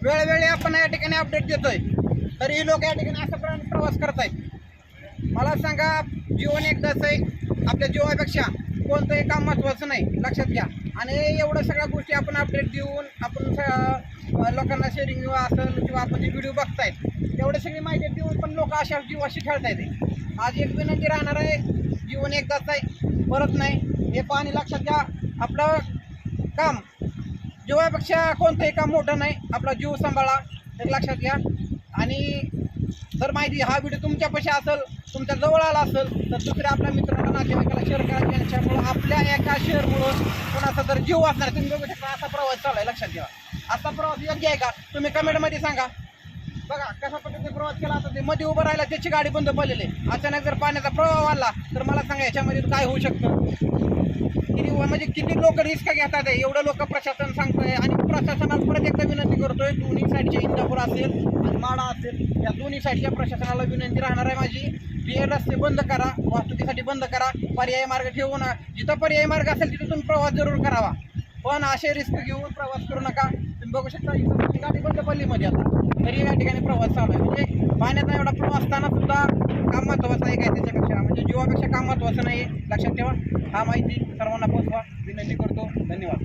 वेळोवेळी आपण या ठिकाणी अपडेट देतोय, तरीही लोक या ठिकाणी असा प्रवास करतायत. मला सांगा, जीवन एकदाच आहे. आपल्या जीवापेक्षा कोणतंही काम महत्त्वाचं नाही, लक्षात घ्या. आणि एवढं सगळ्या गोष्टी आपण अपडेट देऊन आपण लोकांना शेअरिंग असेल किंवा आपण जे व्हिडिओ बघतायत एवढी सगळी माहिती देऊन पण लोक अशा जीवाशी खेळतायत. आज एक विनंती राहणार आहे, जीवन एकदाच आहे, परत नाही. हे पाणी लक्षात घ्या. आपलं काम जीवापेक्षा कोणतंही काम मोठं नाही. आपला जीव सांभाळा, हे लक्षात घ्या. आणि जर माहिती हा व्हिडिओ तुमच्यापाशी असेल, तुमच्या जवळ आला असेल, तर दुसऱ्या आपल्या मित्रांना नातेवाईकाला शेअर करा. यांच्यामुळं आपल्या एका शेअरमुळं कोणाचा जर जीव वाचणार. तुम्ही बघू शकता असा प्रवास चालू आहे, लक्षात घ्या. असा प्रवास योग्य आहे का? तुम्ही कमेंटमध्ये सांगा. बघा कशा पद्धतीने प्रवास केला. आता ते मध्ये उभं राहिला, त्याची गाडी बंद पडलेली. अचानक जर पाण्याचा प्रवाह वाढला तर मला सांगा याच्यामध्ये काय होऊ शकतं. किती लोक रिस्क घेतात आहे, एवढं लोक प्रशासन सांगतोय. आणि प्रशासनाला परत एकदा विनंती करतोय, दोन्ही साईडच्या इंदापूर असेल आणि माडा असेल, या दोन्ही साईडच्या प्रशासनाला विनंती राहणार आहे माझी. हे रस्ते बंद करा, वाहतुकीसाठी बंद करा, पर्यायी मार्ग ठेवू नका. जिथं पर्यायी मार्ग असेल तिथं तुम्ही प्रवास जरूर करावा, पण असे रिस्क घेऊन प्रवास करू नका. तुम्ही बघू शकता इथं गाडी बंद पडली मध्ये आता, तरी या ठिकाणी प्रवास चालू आहे. म्हणजे पाण्याचा एवढा प्रवास असताना सुद्धा काम महत्त्वाचं आहे काय त्याच्यापेक्षा, म्हणजे जीवापेक्षा काम महत्त्वाचं नाही, लक्षात ठेवा. हा माहिती सर्वांना पोहोचवा विनंती करतो. धन्यवाद.